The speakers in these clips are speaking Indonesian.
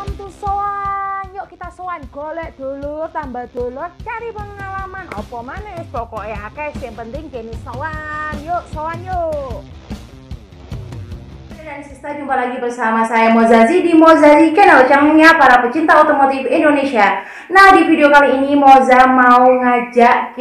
Welcome to Soan. Yuk kita soan, golek dulur, tambah dulur, cari pengalaman. Apa manis, pokoknya akeh, yang penting kini soan. Yuk soan yuk. Dan Sista, jumpa lagi bersama saya Mozazi di Mozazi Channel, channelnya para pecinta otomotif Indonesia. Nah, di video kali ini Moza mau ngajak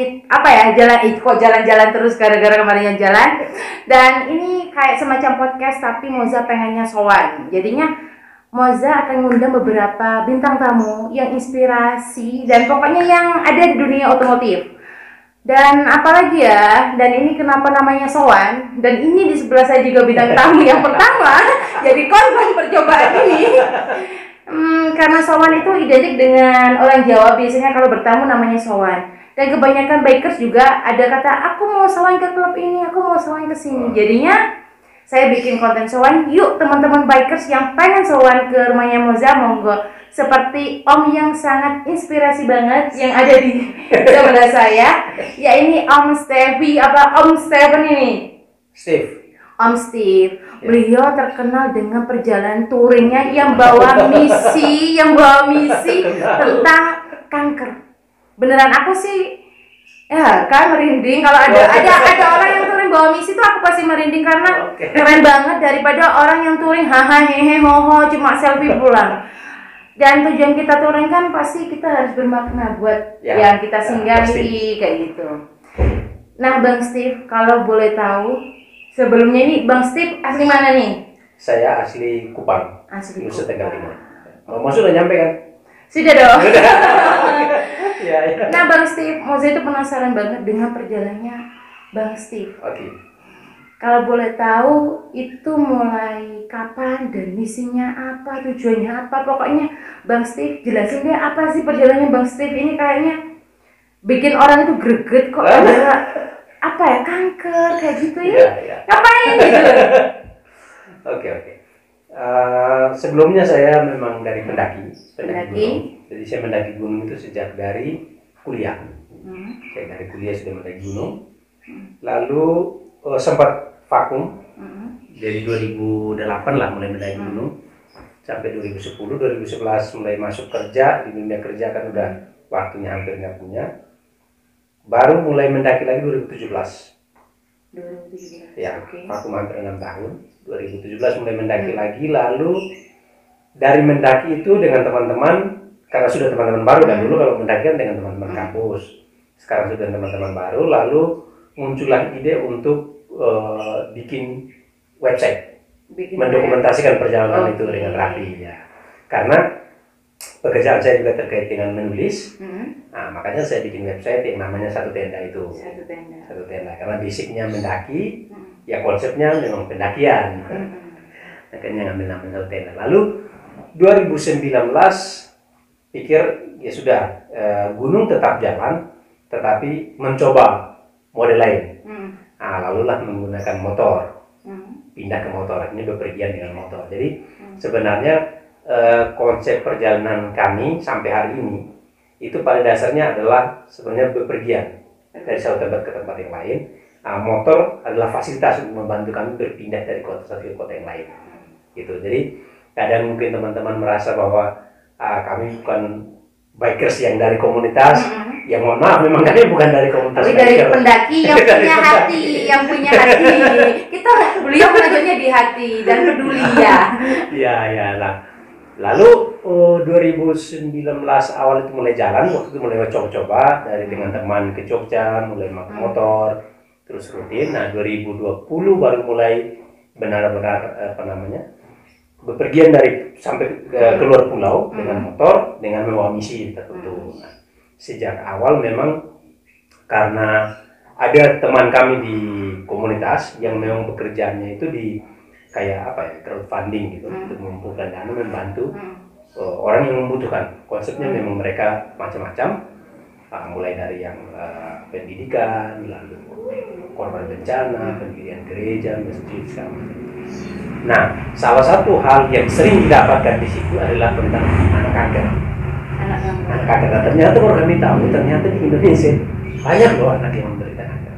jalan-jalan terus gara-gara kemarin jalan. Dan ini kayak semacam podcast tapi Moza pengennya soan. Jadinya Moza akan ngundang beberapa bintang tamu yang inspirasi dan pokoknya yang ada di dunia otomotif. Dan apalagi ya, dan ini kenapa namanya soan, dan ini di sebelah saya juga bintang tamu yang pertama jadi korban percobaan ini. Karena soan itu identik dengan orang Jawa, biasanya kalau bertamu namanya soan. Dan kebanyakan bikers juga ada kata, aku mau soan ke klub ini, aku mau soan ke sini. Jadinya saya bikin konten soan, yuk teman-teman bikers yang pengen soan ke rumahnya Moza, monggo. Seperti Om yang sangat inspirasi banget yang ada di sebelah saya, ya ini Om Stevie, Om Steven ini? Steve. Om Steve. Beliau terkenal dengan perjalanan touringnya yang bawa misi, tentang kanker. Beneran aku sih, ya kan merinding kalau ada orang yang touring bawa misi tuh aku pasti merinding karena keren banget daripada orang yang touring haha hehe hoho cuma selfie pulang. Dan tujuan kita touring kan pasti kita harus bermakna buat yang kita singgahi kayak gitu. Nah, Bang Steve, kalau boleh tahu sebelumnya nih, Bang Steve asli mana nih? Saya asli Kupang, Nusa Tenggara Timur. Mau sudah nyampe kan? Sudah dong. Ya. Nah, Bang Steve, Moza itu penasaran banget dengan perjalanannya Bang Steve. Oke. Kalau boleh tahu itu mulai kapan dan misinya apa, tujuannya apa, pokoknya Bang Steve jelasin deh apa sih perjalanannya Bang Steve ini, kayaknya bikin orang itu greget kok ada apa ya, kanker kayak gitu ya. Ngapain gitu? Oke. Sebelumnya saya memang dari pendaki gunung. Jadi saya mendaki gunung itu sejak dari kuliah. Saya dari kuliah sudah mendaki gunung. Lalu sempat vakum. Dari 2008 lah mulai mendaki gunung sampai 2010, 2011 mulai masuk kerja. Di dunia kerja kan udah waktunya hampir nggak punya. Baru mulai mendaki lagi 2017. Ya, vakum hampir 6 tahun. 2017 mulai mendaki lagi, lalu dari mendaki itu dengan teman-teman, karena sudah teman-teman baru, dan dulu kalau mendaki kan dengan teman-teman kampus, sekarang sudah teman-teman baru, lalu muncullah ide untuk bikin website, mendokumentasikan perjalanan itu dengan rapi ya. Karena pekerjaan saya juga terkait dengan menulis, nah, makanya saya bikin website yang namanya Satu Tenda itu. Satu Tenda. Karena basicnya mendaki, ya konsepnya memang pendakian. Makanya ngambil nama Satu Tenda. Lalu 2019 pikir ya sudah, gunung tetap jalan, tetapi mencoba model lain. Nah, lalulah menggunakan motor, pindah ke motor. Ini bepergian dengan motor. Jadi sebenarnya konsep perjalanan kami sampai hari ini itu pada dasarnya adalah sebenarnya bepergian dari satu tempat ke tempat yang lain. Motor adalah fasilitas untuk membantu kami berpindah dari kota satu ke kota yang lain. Gitu. Jadi kadang mungkin teman-teman merasa bahwa kami bukan bikers yang dari komunitas. Ya mohon maaf, memang kami bukan dari komunitas. Tapi dari pendaki yang punya hati, beliau mengajarnya di hati dan peduli ya. Iya. Lalu 2019 awal itu mulai jalan, waktu itu mulai coba-coba dari dengan teman ke Jogja, mulai pakai motor, terus rutin. Nah 2020 baru mulai benar-benar bepergian dari sampai keluar pulau dengan motor, dengan membawa misi tertentu. Nah, sejak awal memang karena ada teman kami di komunitas yang memang pekerjaannya itu di kayak crowdfunding gitu, untuk mengumpulkan dana membantu orang yang membutuhkan. Konsepnya memang mereka macam-macam, mulai dari yang pendidikan, lalu korban bencana, pendirian gereja, masjid, segala macam. Nah, salah satu hal yang sering didapatkan di situ adalah tentang anak kanker. Anak kanker. Ternyata baru kami tahu, ternyata di Indonesia banyak loh anak yang menderita kanker.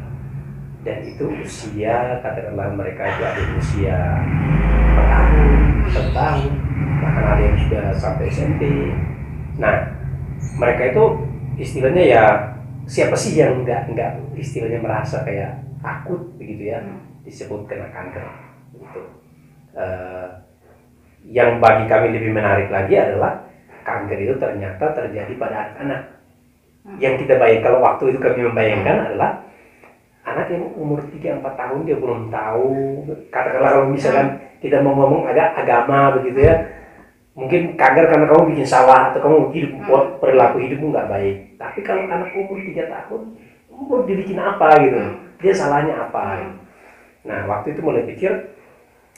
Dan itu usia, katakanlah mereka itu ada usia 4 tahun, bahkan ada yang sudah sampai SMP. Nah, mereka itu istilahnya ya siapa sih yang nggak istilahnya merasa kayak takut begitu ya disebut kena kanker gitu. Yang bagi kami lebih menarik lagi adalah kanker itu ternyata terjadi pada anak-anak. Yang kita bayangkan, kalau waktu itu kami membayangkan adalah anak yang umur 3-4 tahun, dia belum tahu, katakanlah kalau misalkan kita mau ngomong agama begitu ya, mungkin kanker karena kamu bikin salah atau kamu perilaku hidupmu nggak baik. Tapi kalau anak umur 3 tahun, mau dibikin apa gitu, dia salahnya apa? Nah, waktu itu mulai pikir,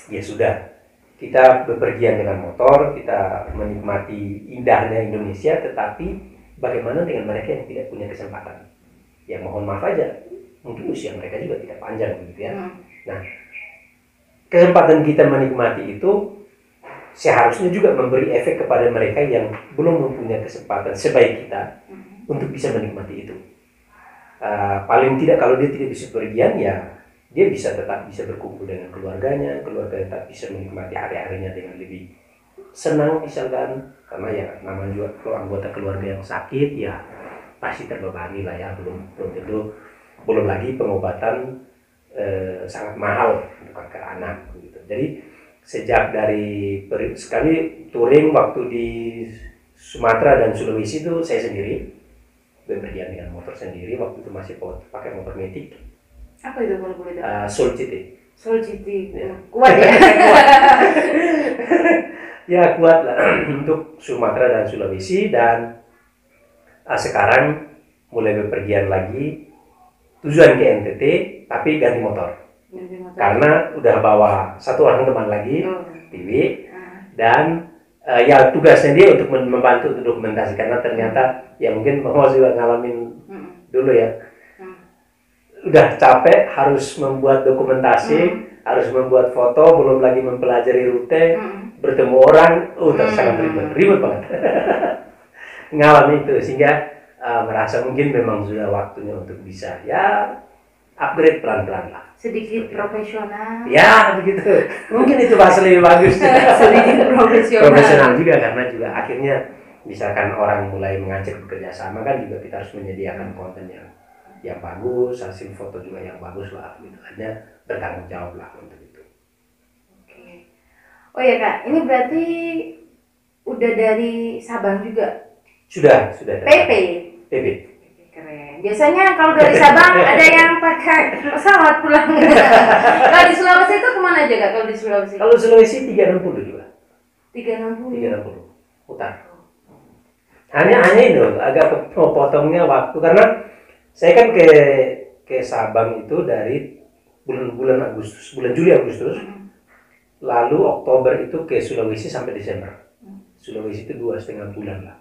ya sudah, kita bepergian dengan motor, kita menikmati indahnya Indonesia, tetapi bagaimana dengan mereka yang tidak punya kesempatan? Ya mohon maaf aja, mungkin usia mereka juga tidak panjang gitu ya. Nah, kesempatan kita menikmati itu seharusnya juga memberi efek kepada mereka yang belum mempunyai kesempatan sebaik kita untuk bisa menikmati itu. Paling tidak kalau dia tidak bisa pergian, ya dia bisa tetap bisa berkumpul dengan keluarganya, keluarga tetap bisa menikmati hari-harinya dengan lebih senang misalkan, karena ya namanya juga kalau anggota keluarga yang sakit ya pasti terbebani lah ya, belum lagi pengobatan sangat mahal untuk kanker anak gitu. Jadi sejak dari sekali touring waktu di Sumatera dan Sulawesi itu saya sendiri bepergian dengan motor sendiri, waktu itu masih pakai motor metik. Apa itu kalau boleh tahu? Soul GT. Soul GT. Ya. Kuat ya. Ya kuat lah untuk Sumatera dan Sulawesi, dan sekarang mulai bepergian lagi tujuan ke NTT tapi ganti motor. Karena udah bawa satu orang teman lagi, Tiwi, dan ya tugasnya dia untuk membantu untuk dokumentasi, karena ternyata ya mungkin Mas juga ngalamin dulu ya, udah capek harus membuat dokumentasi, harus membuat foto, belum lagi mempelajari rute, bertemu orang, sangat ribet banget. Ngalamin itu, sehingga merasa mungkin memang sudah waktunya untuk bisa ya upgrade pelan-pelan lah. Sedikit profesional. Ya begitu. Mungkin itu bahasa lebih bagus. Sedikit profesional. Profesional juga, karena juga akhirnya misalkan orang mulai mengajak bekerja sama kan juga kita harus menyediakan konten yang bagus, hasil foto juga yang bagus lah. Gitu. Hanya bertanggung jawab lah untuk itu. Oke. Oh ya Kak, ini berarti udah dari Sabang juga? Sudah. PP. Keren. Biasanya kalau dari Sabang ada yang pakai pesawat pulang. Kalau di Sulawesi itu kemana aja Kak? Kalau di Sulawesi? Kalau Sulawesi 360 juga. 360. Putar. Hanya itu agak potongnya waktu, karena saya kan ke Sabang itu dari bulan Juli Agustus. Lalu Oktober itu ke Sulawesi sampai Desember. Sulawesi itu 2,5 bulan lah.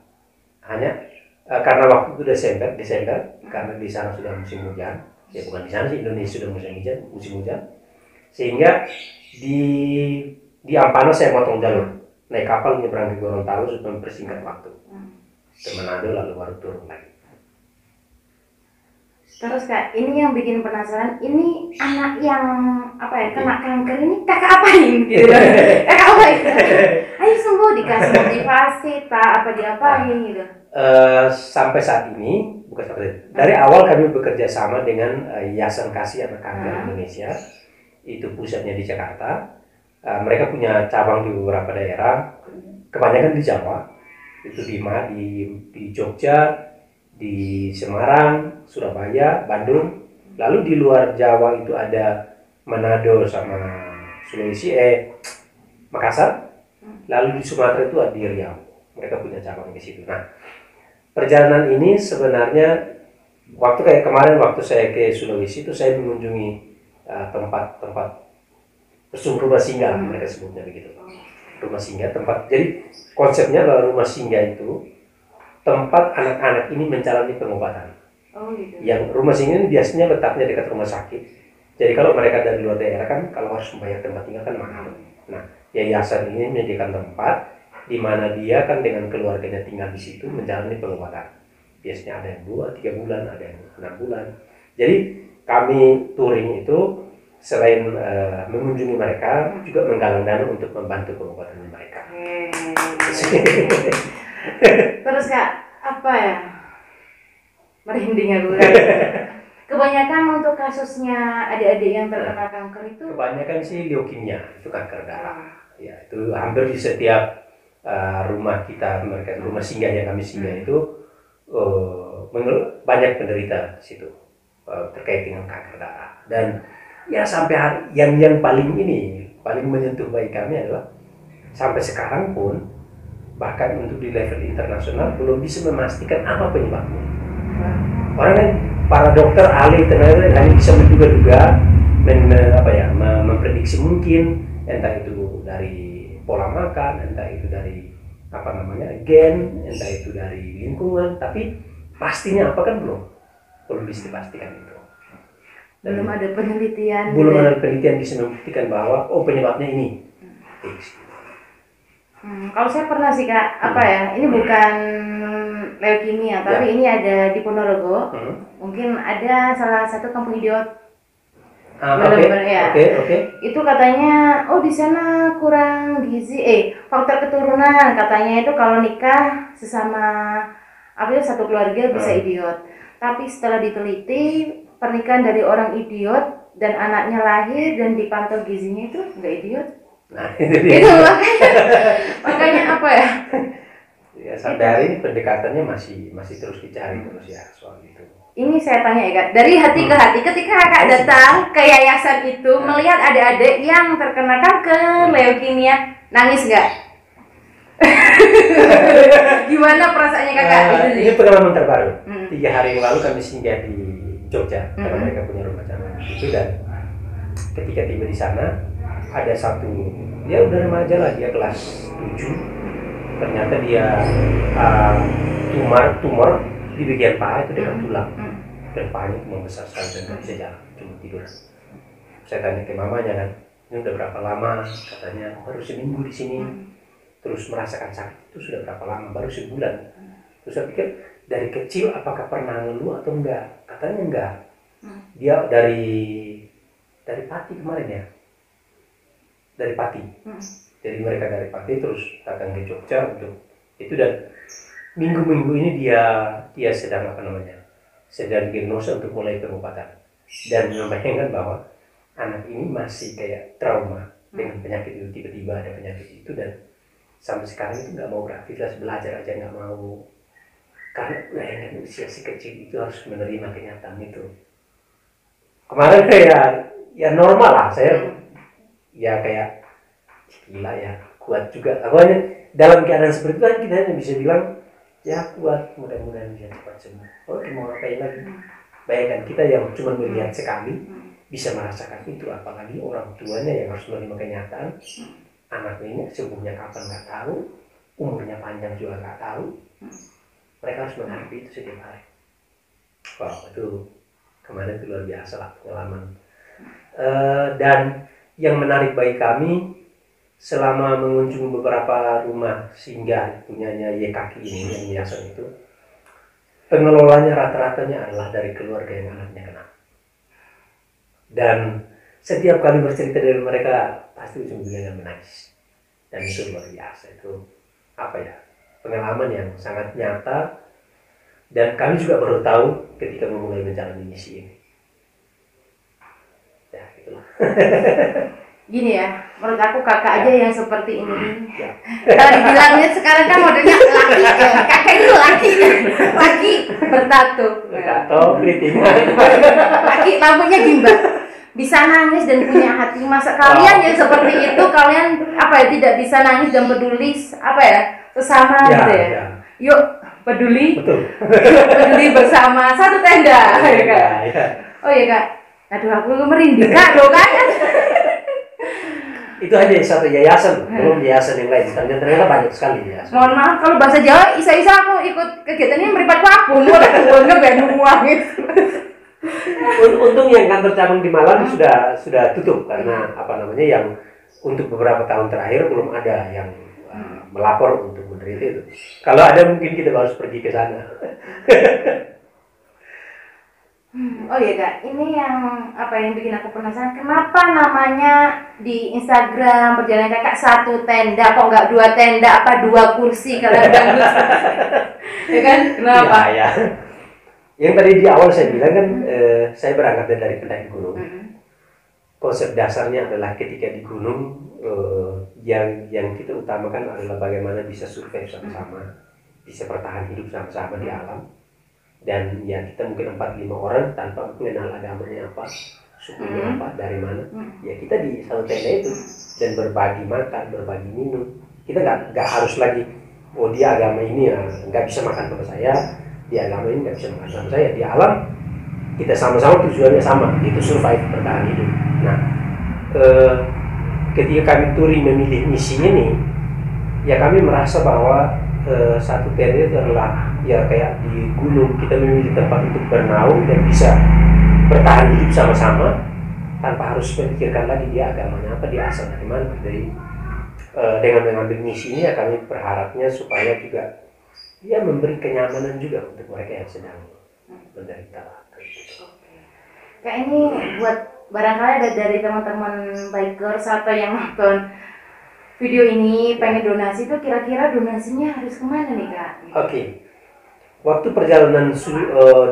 Hanya karena waktu itu Desember, karena di sana sudah musim hujan. Ya bukan di sana sih, Indonesia sudah musim hujan. Sehingga di Ampana saya potong jalur, naik kapal nyebrang ke Gorontalo supaya mempersingkat waktu. Ke Manado lalu baru turun lagi. Terus Kak, ini yang bikin penasaran, ini anak yang kena kanker ini kakak apain gitu? Kakak apain? Ayo sembuh, dikasih motivasi, diapain gitu? Sampai saat ini, dari awal kami bekerja sama dengan Yayasan Kasih Anak Kanker Indonesia, itu pusatnya di Jakarta. Mereka punya cabang di beberapa daerah, kebanyakan di Jawa, itu di Jogja, di Semarang, Surabaya, Bandung. Lalu di luar Jawa itu ada Manado sama Sulawesi, Makassar. Lalu di Sumatera itu ada di Riau. Mereka punya cabang di situ. Nah, perjalanan ini sebenarnya kayak kemarin waktu saya ke Sulawesi itu saya mengunjungi tempat rumah singgah, mereka sebutnya begitu. Rumah singgah, jadi konsepnya adalah rumah singgah itu tempat anak-anak ini menjalani pengobatan. Gitu. Yang rumah singgah ini biasanya letaknya dekat rumah sakit. Jadi kalau mereka dari luar daerah kan kalau harus membayar tempat tinggal kan mahal. Nah, yayasan ini menyediakan tempat di mana dia kan dengan keluarganya tinggal di situ menjalani pengobatan. Biasanya ada yang 2-3 bulan, ada yang 6 bulan. Jadi kami touring itu selain mengunjungi mereka, juga menggalang dana untuk membantu pengobatan mereka. Terus Kak, apa ya? Merinding aku kan. Kebanyakan untuk kasusnya adik-adik yang terkena kanker itu kebanyakan sih leukemia, itu kanker darah. Ya, itu hampir di setiap rumah kita, mereka rumah singgah yang kami singgah itu banyak penderita di situ terkait dengan kanker darah. Dan ya sampai hari yang paling menyentuh bagi kami adalah sampai sekarang pun bahkan untuk di level internasional belum bisa memastikan apa penyebabnya. Orang kan para dokter ahli tenaga hanya bisa menduga-duga, memprediksi mungkin entah itu dari pola makan, entah itu dari gen, entah itu dari lingkungan, tapi pastinya apa kan belum bisa dipastikan itu. Belum ada penelitian. Belum ada penelitian bisa membuktikan bahwa penyebabnya ini. Kalau saya pernah sih Kak, ini bukan leukemia, tapi ini ada di Ponorogo. Mungkin ada salah satu kampung idiot. Itu katanya, di sana kurang gizi, faktor keturunan katanya itu kalau nikah sesama satu keluarga bisa idiot. Tapi setelah diteliti, pernikahan dari orang idiot dan anaknya lahir dan dipantau gizinya itu nggak idiot. Nah, itu makanya apa ya? Ya sampai hari ini pendekatannya masih terus dicari terus ya soal itu. Ini saya tanya ya Kak, dari hati ke hati ketika Kakak datang ke yayasan itu melihat adik-adik yang terkena kanker leukemia, nangis nggak? Gimana perasaannya Kakak? Ini pengalaman terbaru. 3 hari yang lalu kami singgah di Jogja karena mereka punya rumah canggih itu, dan ketika tiba di sana ada satu dia udah remaja lah, dia kelas 7. Ternyata dia tumor di bagian paha itu dekat tulang, dan pahanya itu membesar sekali dan nggak bisa jalan, cuma tidur. Saya tanya ke mamanya kan, ini udah berapa lama? Katanya baru seminggu di sini. Terus merasakan sakit itu sudah berapa lama? Baru sebulan. Terus saya pikir dari kecil apakah pernah ngeluh atau enggak? Katanya enggak. Dia dari Pati kemarin ya. Dari Pati. Jadi mereka dari Pati terus datang ke Jogja untuk itu, dan minggu-minggu ini dia sedang sedang diagnosa untuk mulai pengobatan, dan membayangkan bahwa anak ini masih kayak trauma dengan penyakit itu, tiba-tiba ada penyakit itu, dan sampai sekarang itu nggak mau beraktivitas, belajar aja nggak mau, karena bayangkan usia si kecil itu harus menerima kenyataan itu. Kemarin ya normal lah, saya ya kayak gila ya, kuat juga. Awalnya dalam keadaan seperti itu kita hanya bisa bilang ya kuat, mudah-mudahan bisa cepat sembuh. Mau ngapain lagi? Bayangkan kita yang cuma melihat sekali bisa merasakan itu, apalagi orang tuanya yang harus menerima kenyataan anaknya ini sembuhnya kapan nggak tahu, umurnya panjang juga nggak tahu. Mereka harus menghadapi itu setiap hari. Wow, itu kemarin itu luar biasa lah pengalaman. Dan yang menarik bagi kami selama mengunjungi beberapa rumah singgah punyanya YKK ini, yang yayasan itu, pengelolanya rata-ratanya adalah dari keluarga yang anaknya kena. Dan setiap kali bercerita dari mereka pasti ujung-ujungnya menangis, dan itu luar biasa. Itu pengalaman yang sangat nyata, dan kami juga baru tahu ketika memulai menjalani misi ini. Ya gitulah. Gini ya, menurut aku kakak aja yang seperti ini. Kalau dibilangnya sekarang kan modelnya laki, kakak itu laki bertato, keriting, laki lampunya gimbal, bisa nangis dan punya hati. Masa kalian yang seperti itu, kalian tidak bisa nangis dan peduli sesama gitu ya? Yuk peduli, betul. Peduli bersama satu tenda, ya Kak. Oh iya Kak, aduh aku merinding Kak, lo kan? Itu hanya satu yayasan, belum yayasan yang lain. Ternyata banyak sekali yayasan. Mohon maaf kalau bahasa Jawa, isa-isa aku ikut kegiatan ini meripat aku, mau uang gitu. Untung yang kantor cabang di Malang sudah tutup karena yang untuk beberapa tahun terakhir belum ada yang melapor untuk menderita itu. Kalau ada mungkin kita harus pergi ke sana. Oh iya Kak, ini yang apa yang bikin aku penasaran, kenapa namanya di Instagram perjalanan Kakak satu tenda, kok nggak dua tenda, apa dua kursi kalau dangdut? Ya kan, kenapa? Ya. Yang tadi di awal saya bilang kan, saya berangkat dari pendaki gunung. Konsep dasarnya adalah ketika di gunung, yang kita utamakan adalah bagaimana bisa survive sama-sama, bisa bertahan hidup sama-sama di alam. Dan ya kita mungkin 4-5 orang tanpa mengenal agamanya apa, sukunya apa, dari mana. Ya kita di satu tenda itu dan berbagi makan, berbagi minum. Kita nggak harus lagi, oh dia agama ini ya nggak bisa makan sama saya, dia agama ini nggak bisa makan sama saya. Di alam kita sama-sama tujuannya sama, itu survive, bertahan hidup. Nah, ketika kami touring memilih misi ini, ya kami merasa bahwa satu tenda itu adalah ya kayak di gunung, kita memilih tempat untuk bernaung dan bisa bertahan hidup sama-sama tanpa harus memikirkan lagi dia agamanya apa, dia asal dari mana. Jadi dengan mengambil misi ini ya kami berharapnya supaya juga ya memberi kenyamanan juga untuk mereka yang sedang menderita. Kak, ini buat barangkali ada dari teman-teman bikers atau yang nonton video ini pengen donasi, tuh kira-kira donasinya harus kemana nih Kak? Oke. Waktu perjalanan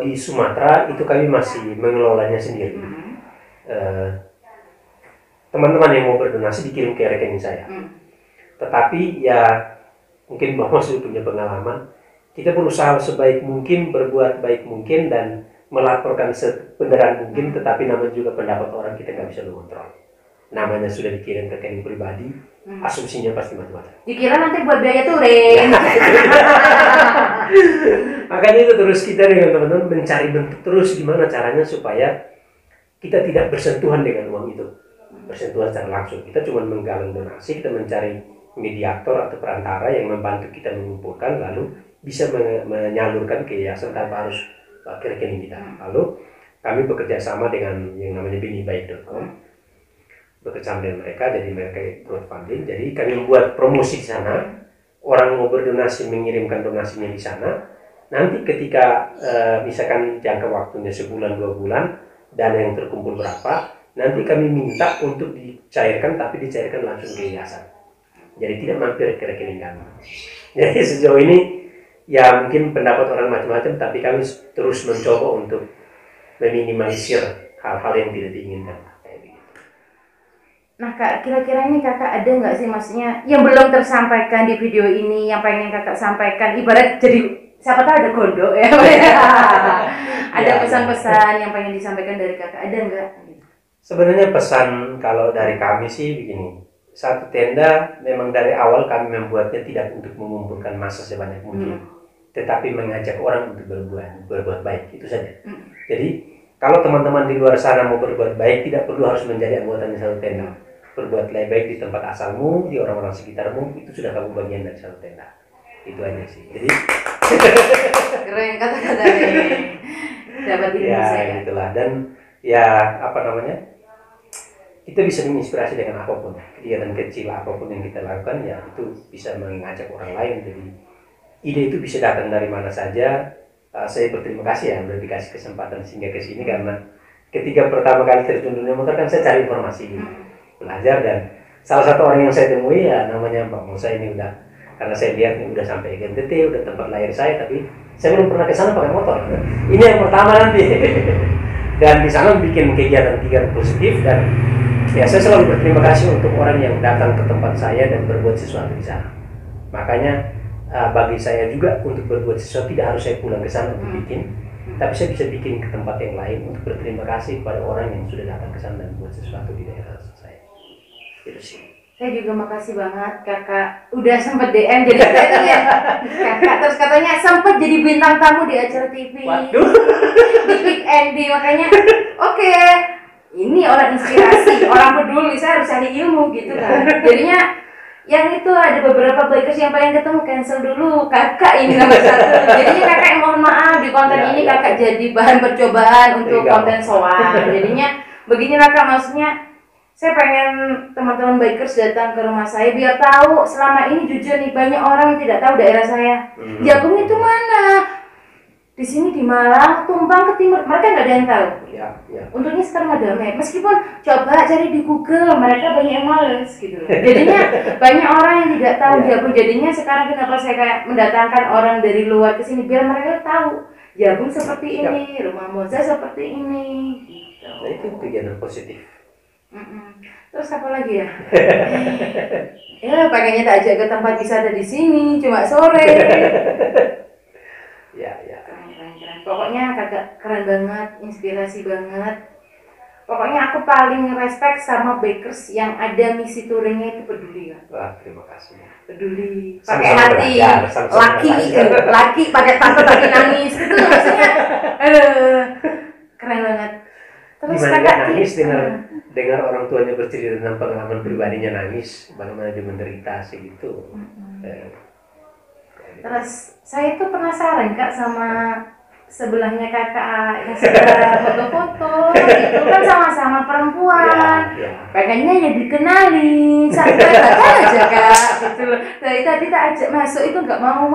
di Sumatera itu kami masih mengelolanya sendiri. Teman-teman yang mau berdonasi dikirim ke rekening saya. Tetapi ya mungkin Bapak sudah punya pengalaman, kita berusaha sebaik mungkin, berbuat baik mungkin dan melaporkan sebenaran mungkin, tetapi namanya juga pendapat orang kita nggak bisa mengontrol. Namanya sudah dikirim ke rekening pribadi, asumsinya pasti macam-macam. Dikira nanti buat biaya touring. Makanya itu terus kita dengan teman-teman mencari bentuk terus gimana caranya supaya kita tidak bersentuhan dengan uang itu, bersentuhan secara langsung. Kita cuma menggalang donasi, kita mencari mediator atau perantara yang membantu kita mengumpulkan, lalu bisa menyalurkan ke yayasan tanpa harus ke rekening kita. Lalu kami bekerja sama dengan yang namanya binibaik.com, bekerja dengan mereka, jadi mereka crowdfunding. Jadi kami membuat promosi di sana, orang mau berdonasi mengirimkan donasinya di sana. Nanti ketika misalkan jangka waktunya sebulan 2 bulan dan yang terkumpul berapa, nanti kami minta untuk dicairkan, tapi dicairkan langsung ke yayasan. Jadi tidak mampir ke rekening kami. Jadi sejauh ini ya mungkin pendapat orang macam-macam, tapi kami terus mencoba untuk meminimalisir hal-hal yang tidak diinginkan. Nah Kak, kira-kira ini Kakak ada nggak sih maksudnya yang belum tersampaikan di video ini yang pengen Kakak sampaikan, ibarat jadi siapa tahu ada gondok ya. Ada pesan-pesan yang pengen disampaikan dari Kakak, ada nggak? Sebenarnya pesan kalau dari kami sih begini, satu tenda memang dari awal kami membuatnya tidak untuk mengumpulkan massa sebanyak mungkin, tetapi mengajak orang untuk berbuat baik, itu saja. Jadi kalau teman-teman di luar sana mau berbuat baik, tidak perlu harus menjadi anggota di satu tenda. Berbuat lebih baik di tempat asalmu, di orang-orang sekitarmu, itu sudah kamu bagian dari satu tenda. Itu aja sih. Jadi keren kata-kata dapat ilmu ya saya. gitulah. Dan ya apa namanya, kita bisa menginspirasi dengan apapun, kegiatan kecil apapun yang kita lakukan, ya itu bisa mengajak orang lain. Jadi ide itu bisa datang dari mana saja. Saya berterima kasih ya udah dikasih kesempatan sehingga ke sini, karena ketika pertama kali terjun dunia motor kan saya cari informasi, belajar, dan salah satu orang yang saya temui ya namanya Mbak Musa ini udah, karena saya lihat ini udah sampai NTT, udah tempat lahir saya, tapi saya belum pernah ke sana pakai motor. Ini yang pertama nanti. Dan di sana bikin kegiatan positif, dan ya saya selalu berterima kasih untuk orang yang datang ke tempat saya dan berbuat sesuatu di sana. Makanya bagi saya juga untuk berbuat sesuatu tidak harus saya pulang ke sana untuk bikin, tapi saya bisa bikin ke tempat yang lain untuk berterima kasih kepada orang yang sudah datang ke sana dan buat sesuatu di daerah saya. Itu sih. Saya juga makasih banget Kakak udah sempet DM jadi ya. Kakak terus katanya sempet jadi bintang tamu di acara TV. Waduh. Di Quick Andy, makanya oke, ini orang inspirasi, orang peduli, saya harus cari ilmu gitu kan. Jadinya yang itu ada beberapa bikers yang pengen ketemu, cancel dulu, Kakak ini nomor 1. Jadinya Kakak yang mohon maaf di konten ini Kakak jadi bahan percobaan untuk konten soal. Jadinya begini Kakak, maksudnya saya pengen teman-teman bikers datang ke rumah saya biar tahu, selama ini jujur nih banyak orang yang tidak tahu daerah saya. Jagung itu mana? di sini di Malang tumbang ke timur, mereka nggak ada yang tahu. Ya, ya. Untungnya sekarang ada damai. Meskipun coba cari di Google, mereka banyak yang males gitu. Jadinya banyak orang yang tidak tahu Jabung. Jadinya sekarang kenapa saya kayak mendatangkan orang dari luar ke sini biar mereka tahu Jabung seperti ini, rumah Moza seperti ini. Gitu. Nah itu kegiatan positif. Terus apa lagi ya? Ya pengennya tak ajak ke tempat wisata di sini, cuma sore. Ya. Keren. Pokoknya kakak keren banget, inspirasi banget. Pokoknya aku paling respect sama bakers yang ada misi touringnya itu peduli kan. Wah, terima kasih. Peduli, Sama-sama pakai hati, belajar, laki pakai takut lagi nangis itu maksudnya, keren banget. Terus gimana kakak nangis dengar orang tuanya bercerita tentang pengalaman pribadinya nangis, bagaimana dia menderita segitu. Terus saya tuh penasaran kak sama sebelahnya kakak yang suka foto-foto itu kan sama-sama perempuan, pengennya ya dikenalin, saklebatan aja kak gitu loh. Dari tadi tak ajak masuk itu nggak mau,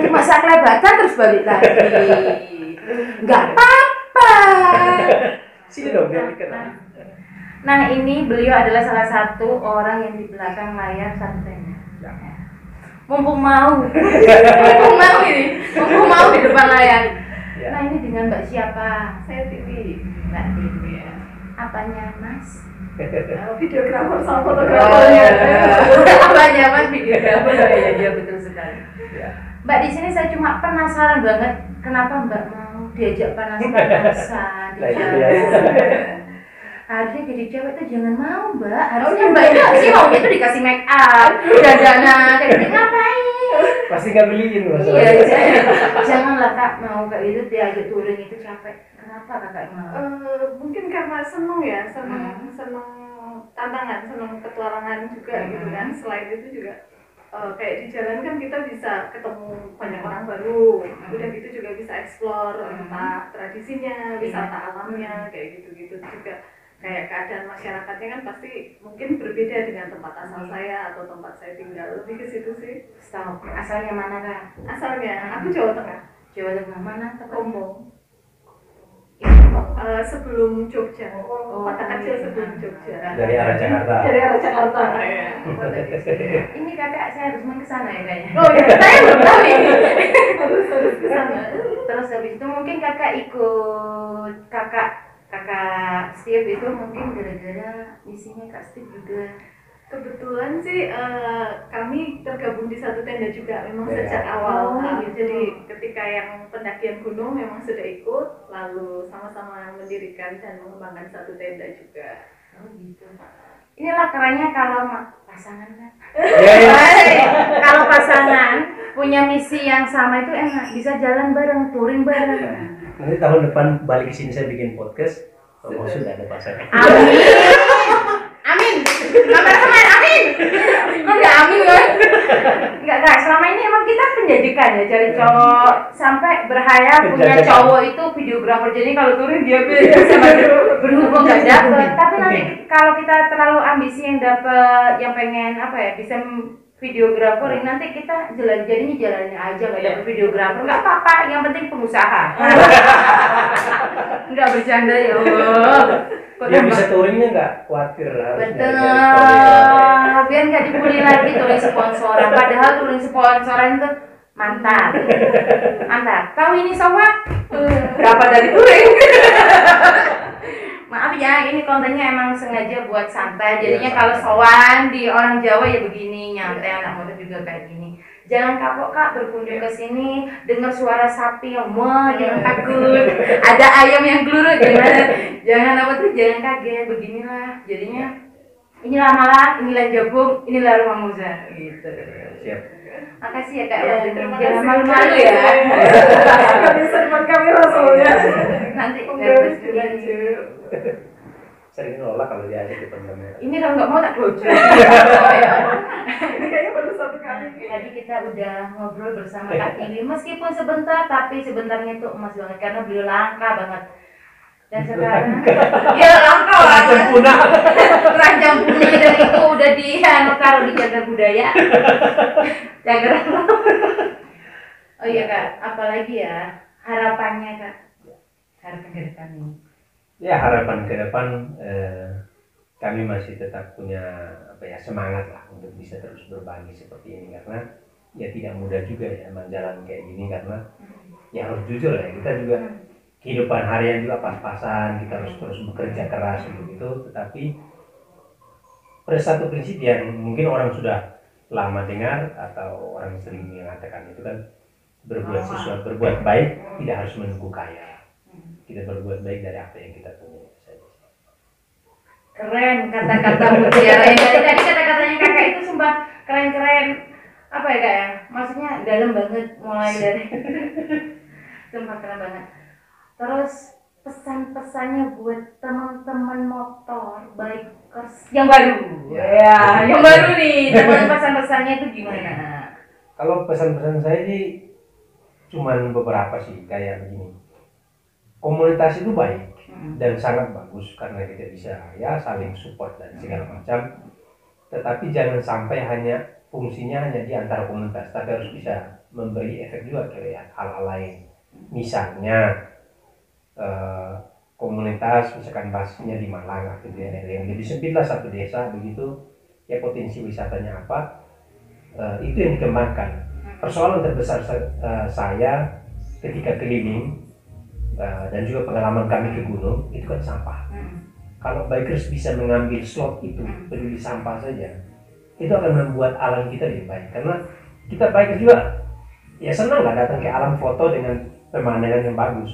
cuma saklebatan terus balik lagi, nggak apa-apa. Sini dong biar dikenal. Nah ini beliau adalah salah satu orang yang di belakang layar santainya. Mumpung mau di depan layar. Nah ini dengan Mbak siapa? Saya Titi. Mbak Titi ya. Apanya Mas? Videografer sama fotografernya. Apanya Mas videografer? Ya betul sekali. Mbak di sini saya cuma penasaran banget kenapa Mbak mau diajak panas-panasan di jalan. Harusnya jadi cewek tuh jangan mau Mbak. Harusnya Mbak itu sih maunya tuh dikasih make up, dandanan, kayak gitu ngapain? Pasti nggak beliin Mas. Iya, janganlah kak mau kayak gitu diajak touring itu capek. Kenapa kakak mau? Mungkin karena seneng ya, seneng tantangan, seneng petualangan juga gitu kan. Selain itu juga kayak di jalan kan kita bisa ketemu banyak orang baru, udah gitu juga bisa explore entah tradisinya, wisata alamnya, kayak gitu-gitu juga. Kayak keadaan masyarakatnya kan pasti mungkin berbeda dengan tempat asal saya atau tempat saya tinggal, lebih ke situ sih. Tahu asalnya mana kak? Asalnya aku Jawa Tengah. Jawa Tengah mana? Kombong. Sebelum Jogja. Kota kecil sebelum Jogja. Dari arah Jakarta. Dari arah Jakarta. Ya. Ini kakak saya harus main ke sana ya kayaknya. Oh iya, Saya belum tahu ini. harus ke sana. Terus habis itu mungkin kakak ikut kakak Steve itu mungkin gara-gara misinya Kak Steve juga. Kebetulan sih kami tergabung di satu tenda juga memang sejak Oh, awal. gitu. Jadi ketika yang pendakian gunung memang sudah ikut, lalu sama-sama mendirikan dan mengembangkan satu tenda juga. Oh gitu. Inilah kerennya kalau pasangan kan. Kalau pasangan punya misi yang sama itu enak, bisa jalan bareng, touring bareng. Nanti tahun depan balik ke sini saya bikin podcast. Oh, sudah ada pasangan. Amin. Amin. Teman-teman, amin. Kok nggak amin kan? Nggak. Selama ini emang kita penjajikan ya, cari cowok sampai berhayal punya cowok itu videografer. Jadi kalau touring dia bisa berhubung nggak dapet. Tapi nanti kalau kita terlalu ambisi yang dapet, yang pengen apa ya, bisa videografer, nanti kita jadinya jalannya aja nggak dapet videografer, nggak apa-apa. Yang penting pengusaha. Nggak bercanda ya Allah. Dia bisa touringnya nggak khawatir. Betul. Biar nggak dibully lagi touring sponsoran. Padahal touring sponsoran itu mantap. Tahu ini sobat? Berapa dari touring? Maaf ya, ini kontennya emang sengaja buat santai. Jadinya kalau sowan di orang Jawa ya begini, nyantai, anak motor juga kayak gini. Jangan kapok kak berkunjung ke sini, dengar suara sapi yang jangan takut. Ada ayam yang gelurut, jangan jangan kaget. Beginilah, jadinya inilah Malang, inilah Jabung, inilah rumah Moza gitu. Siap. Makasih ya kak. Terima Jangan kasih. malu-malu ya. Kami serban kamera soalnya. Nanti Sering nolak kalau diajak ke teman-teman. ini kalau nggak mau tak bocor. Ini kayaknya baru satu kali. Tadi kita udah ngobrol bersama Kak Tiwi, meskipun sebentar, tapi sebentarnya itu emas banget karena beliau langka banget. Dan sekarang, ya langka lah. Terancam punah dan itu udah taruh di cagar budaya. Cagar. Oh iya Kak, apalagi ya? harapannya Kak, harapan ke depan ini. Ya, harapan ke depan kami masih tetap punya semangat lah untuk bisa terus berbagi seperti ini, karena ya tidak mudah juga ya menjalan kayak gini, karena ya harus jujur ya, kita juga kehidupan harian juga pas-pasan, kita harus terus bekerja keras untuk itu, tetapi pada satu prinsip yang mungkin orang sudah lama dengar atau orang sering mengatakan itu kan, berbuat baik tidak harus menunggu kaya, kita berbuat baik dari apa yang kita punya. Keren kata-kata mutiara yang tadi kata-katanya kakak itu sumpah keren-keren. Apa ya Kak ya? Maksudnya dalam banget, mulai dari sumpah keren banget. Terus pesan-pesannya buat teman-teman motor bikers yang baru. Ya, yang baru nih. Teman pesan-pesannya itu gimana? Kalau pesan-pesan saya sih cuman beberapa sih, kayak begini. Komunitas itu baik dan sangat bagus karena kita bisa ya saling support dan segala macam, tetapi jangan sampai fungsinya hanya di antara komunitas, tapi harus bisa memberi efek juga ke hal-hal lain. Misalnya komunitas misalkan basisnya di Malang atau di daerah yang lebih sempit lah, satu desa begitu ya, potensi wisatanya apa, itu yang dikembangkan. Persoalan terbesar saya ketika keliling dan juga pengalaman kami ke gunung itu kan sampah. Kalau bikers bisa mengambil slot itu, peduli sampah saja, itu akan membuat alam kita lebih baik. Karena kita bikers juga ya senang lah datang ke alam foto dengan pemandangan yang bagus.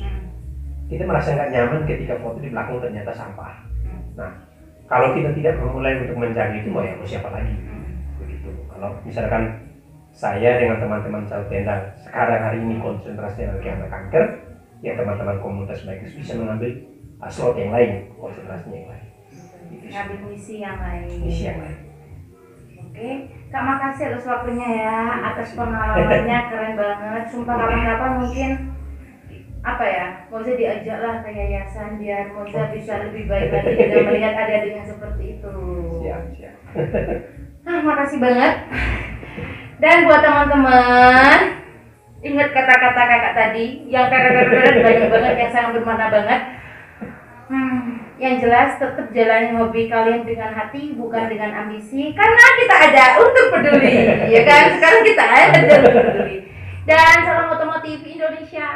Kita merasa nggak nyaman ketika foto di belakang ternyata sampah. Nah, kalau kita tidak memulai untuk menjaga itu, mau siapa lagi? Begitu. Kalau misalkan saya dengan teman-teman Saut Tenda sekarang hari ini konsentrasi ke anak kanker, ya teman-teman komunitas bikers bisa mengambil slot yang lain, konsentrasinya yang lain. Ngambil misi yang lain. Misi yang lain. Oke, Kak makasih atas waktunya ya, atas pengalamannya keren banget. Sumpah kapan-kapan mungkin mau saya diajak lah ke yayasan biar Moza bisa lebih baik lagi dengan melihat adik-adik yang seperti itu. Siap. Makasih banget. Dan buat teman-teman, ingat kata-kata kakak tadi, yang kakak-kakak banyak banget, yang sangat bermakna banget. Yang jelas tetap jalani hobi kalian dengan hati, bukan dengan ambisi, karena kita ada untuk peduli, ya kan? Sekarang kita ada untuk peduli. Dan salam otomotif Indonesia.